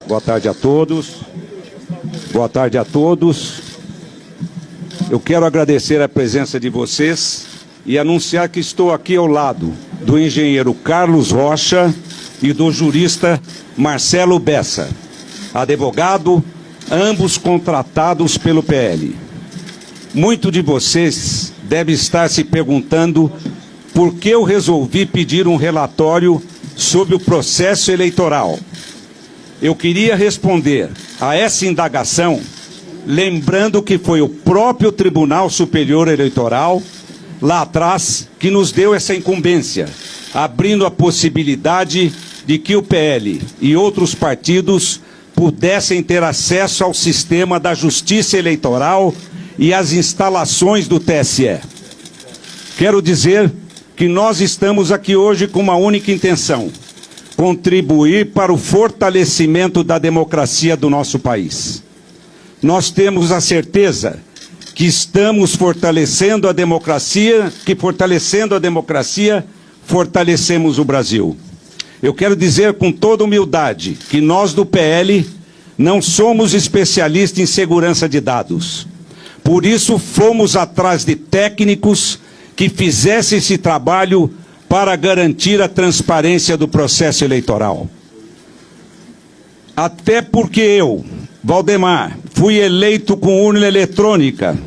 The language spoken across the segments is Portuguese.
Boa tarde a todos. Boa tarde a todos. Eu quero agradecer a presença de vocês e anunciar que estou aqui ao lado do engenheiro Carlos Rocha e do jurista Marcelo Bessa, advogado, ambos contratados pelo PL. Muito de vocês deve estar se perguntando por que eu resolvi pedir um relatório sobre o processo eleitoral. Eu queria responder a essa indagação lembrando que foi o próprio Tribunal Superior Eleitoral, lá atrás, que nos deu essa incumbência, abrindo a possibilidade de que o PL e outros partidos pudessem ter acesso ao sistema da Justiça Eleitoral e às instalações do TSE. Quero dizer que nós estamos aqui hoje com uma única intenção: contribuir para o fortalecimento da democracia do nosso país. Nós temos a certeza que estamos fortalecendo a democracia, fortalecemos o Brasil. Eu quero dizer com toda humildade que nós do PL não somos especialistas em segurança de dados. Por isso fomos atrás de técnicos que fizessem esse trabalho para garantir a transparência do processo eleitoral. Até porque eu, Valdemar, fui eleito com urna eletrônica.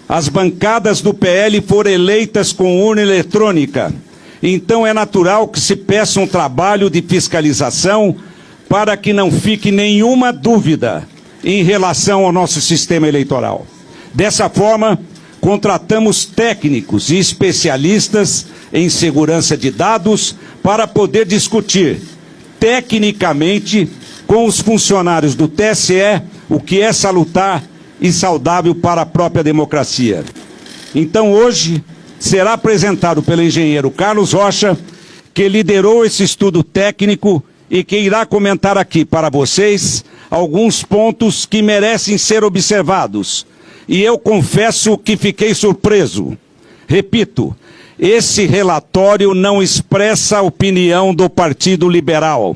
As bancadas do PL foram eleitas com urna eletrônica. Então é natural que se peça um trabalho de fiscalização para que não fique nenhuma dúvida em relação ao nosso sistema eleitoral. Dessa forma, contratamos técnicos e especialistas em segurança de dados para poder discutir tecnicamente com os funcionários do TSE o que é salutar e saudável para a própria democracia. Então hoje será apresentado pelo engenheiro Carlos Rocha, que liderou esse estudo técnico e que irá comentar aqui para vocês alguns pontos que merecem ser observados. E eu confesso que fiquei surpreso. Repito, esse relatório não expressa a opinião do Partido Liberal,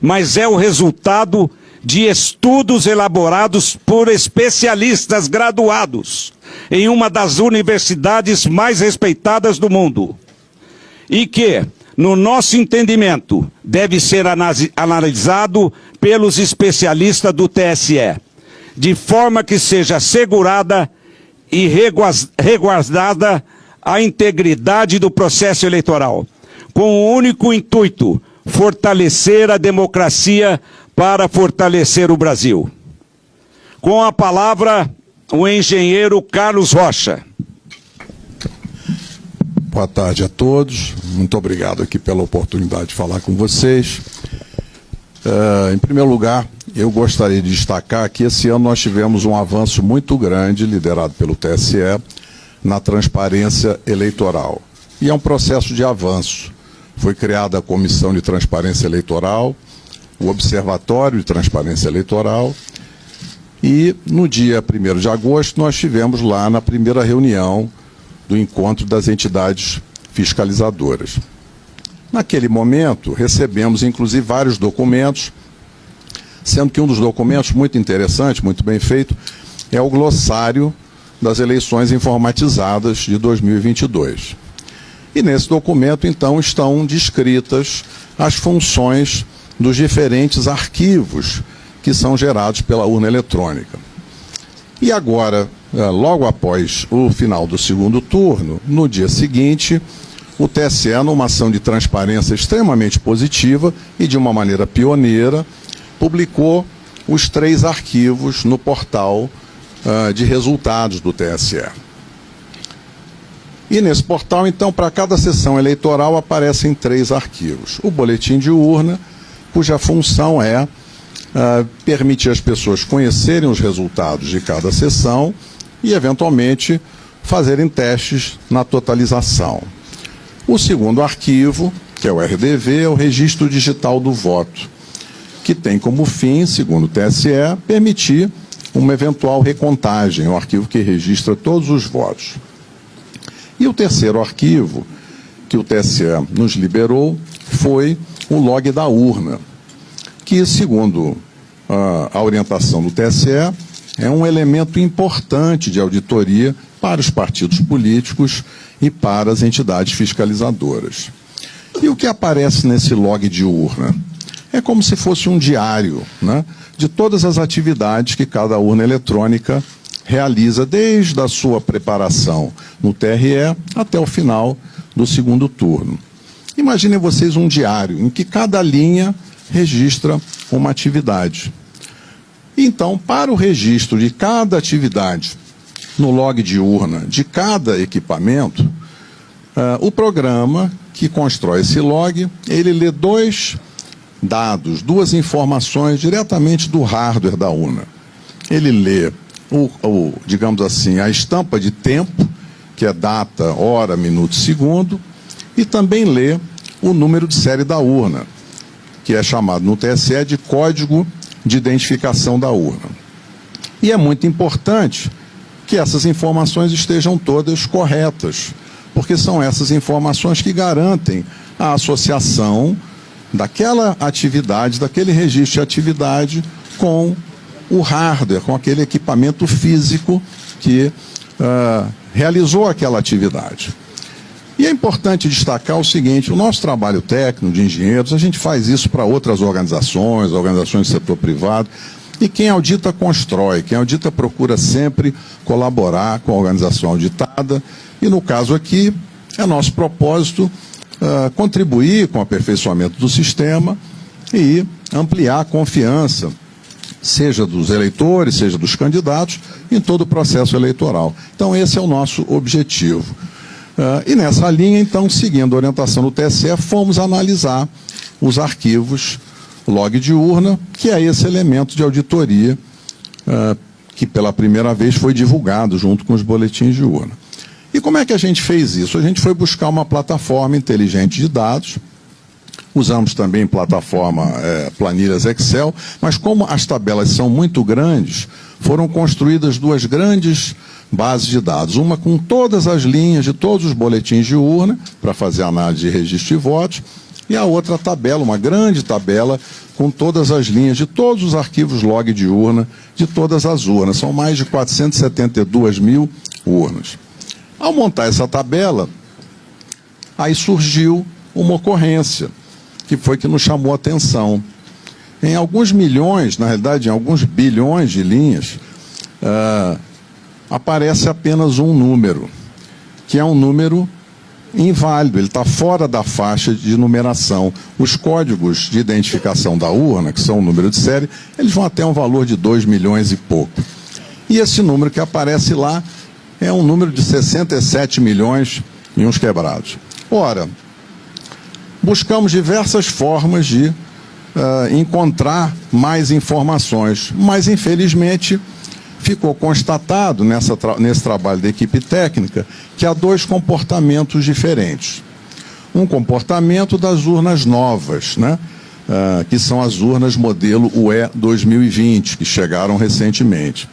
mas é o resultado de estudos elaborados por especialistas graduados em uma das universidades mais respeitadas do mundo. E que, no nosso entendimento, deve ser analisado pelos especialistas do TSE, de forma que seja assegurada e resguardada a integridade do processo eleitoral, com o único intuito: fortalecer a democracia para fortalecer o Brasil. Com a palavra, o engenheiro Carlos Rocha. Boa tarde a todos. Muito obrigado aqui pela oportunidade de falar com vocês. Em primeiro lugar, eu gostaria de destacar que esse ano nós tivemos um avanço muito grande, liderado pelo TSE, na transparência eleitoral. E é um processo de avanço. Foi criada a Comissão de Transparência Eleitoral, o Observatório de Transparência Eleitoral, e no dia 1º de agosto nós tivemos lá na primeira reunião do encontro das entidades fiscalizadoras. Naquele momento, recebemos inclusive vários documentos, sendo que um dos documentos muito interessante, muito bem feito, é o glossário das eleições informatizadas de 2022. E nesse documento, então, estão descritas as funções dos diferentes arquivos que são gerados pela urna eletrônica. E agora, logo após o final do segundo turno, no dia seguinte, o TSE, numa ação de transparência extremamente positiva e de uma maneira pioneira, publicou os 3 arquivos no portal de resultados do TSE. E nesse portal, então, para cada sessão eleitoral aparecem 3 arquivos. O boletim de urna, cuja função é permitir às pessoas conhecerem os resultados de cada sessão e, eventualmente, fazerem testes na totalização. O segundo arquivo, que é o RDV, é o Registro Digital do Voto, que tem como fim, segundo o TSE, permitir uma eventual recontagem, um arquivo que registra todos os votos. E o terceiro arquivo que o TSE nos liberou foi o log da urna, que, segundo a orientação do TSE é um elemento importante de auditoria para os partidos políticos e para as entidades fiscalizadoras. E o que aparece nesse log de urna? É como se fosse um diário, né, de todas as atividades que cada urna eletrônica realiza, desde a sua preparação no TRE até o final do segundo turno. Imaginem vocês um diário em que cada linha registra uma atividade. Então, para o registro de cada atividade no log de urna de cada equipamento, o programa que constrói esse log, ele lê dois dados, duas informações diretamente do hardware da urna. Ele lê, digamos assim, a estampa de tempo, que é data, hora, minuto, segundo, e também lê o número de série da urna, que é chamado no TSE de código de identificação da urna. E é muito importante que essas informações estejam todas corretas, porque são essas informações que garantem a associação daquela atividade, daquele registro de atividade com o hardware, com aquele equipamento físico que realizou aquela atividade. E é importante destacar o seguinte: o nosso trabalho técnico de engenheiros, a gente faz isso para outras organizações do setor privado, e quem audita constrói, quem audita procura sempre colaborar com a organização auditada, e no caso aqui, é nosso propósito contribuir com o aperfeiçoamento do sistema e ampliar a confiança, seja dos eleitores, seja dos candidatos, em todo o processo eleitoral. Então, esse é o nosso objetivo. E nessa linha, então, seguindo a orientação do TSE, fomos analisar os arquivos log de urna, que é esse elemento de auditoria que pela primeira vez foi divulgado junto com os boletins de urna. E como é que a gente fez isso? A gente foi buscar uma plataforma inteligente de dados, usamos também plataforma planilhas Excel, mas como as tabelas são muito grandes, foram construídas duas grandes bases de dados, uma com todas as linhas de todos os boletins de urna, para fazer análise de registro de votos, e a outra tabela, uma grande tabela, com todas as linhas de todos os arquivos log de urna, de todas as urnas. São mais de 472 mil urnas. Ao montar essa tabela, aí surgiu uma ocorrência, que foi que nos chamou a atenção. Em alguns milhões, na realidade, em alguns bilhões de linhas, aparece apenas um número, que é um número inválido, ele está fora da faixa de numeração. Os códigos de identificação da urna, que são o número de série, eles vão até um valor de 2 milhões e pouco. E esse número que aparece lá é um número de 67 milhões e uns quebrados. Ora, buscamos diversas formas de encontrar mais informações, mas infelizmente ficou constatado nesse trabalho da equipe técnica que há dois comportamentos diferentes. Um comportamento das urnas novas, né? Que são as urnas modelo UE 2020, que chegaram recentemente.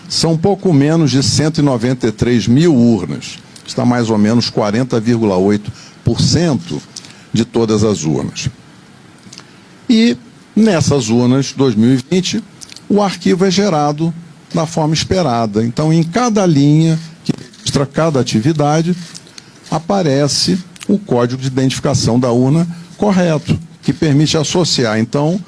São pouco menos de 193 mil urnas, está mais ou menos 40,8% de todas as urnas. E nessas urnas 2020, o arquivo é gerado da forma esperada. Então, em cada linha que registra cada atividade, aparece o código de identificação da urna correto, que permite associar, então,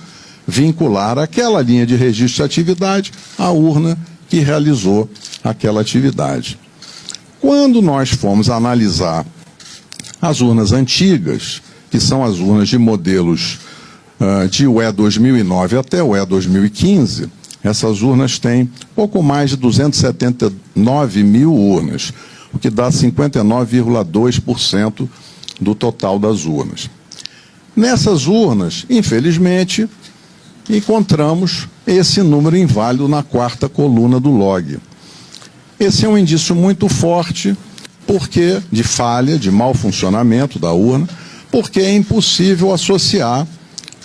vincular aquela linha de registro de atividade à urna que realizou aquela atividade. Quando nós fomos analisar as urnas antigas, que são as urnas de modelos de UE 2009 até UE 2015, essas urnas têm pouco mais de 279 mil urnas, o que dá 59,2% do total das urnas. Nessas urnas, infelizmente, encontramos esse número inválido na quarta coluna do log. Esse é um indício muito forte de falha, de mau funcionamento da urna, porque é impossível associar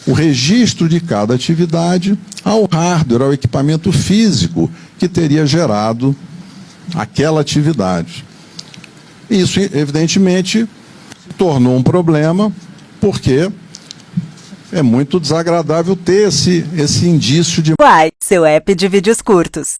o registro de cada atividade ao hardware, ao equipamento físico que teria gerado aquela atividade. Isso, evidentemente, se tornou um problema, porque é muito desagradável ter esse indício de Uai, seu app de vídeos curtos.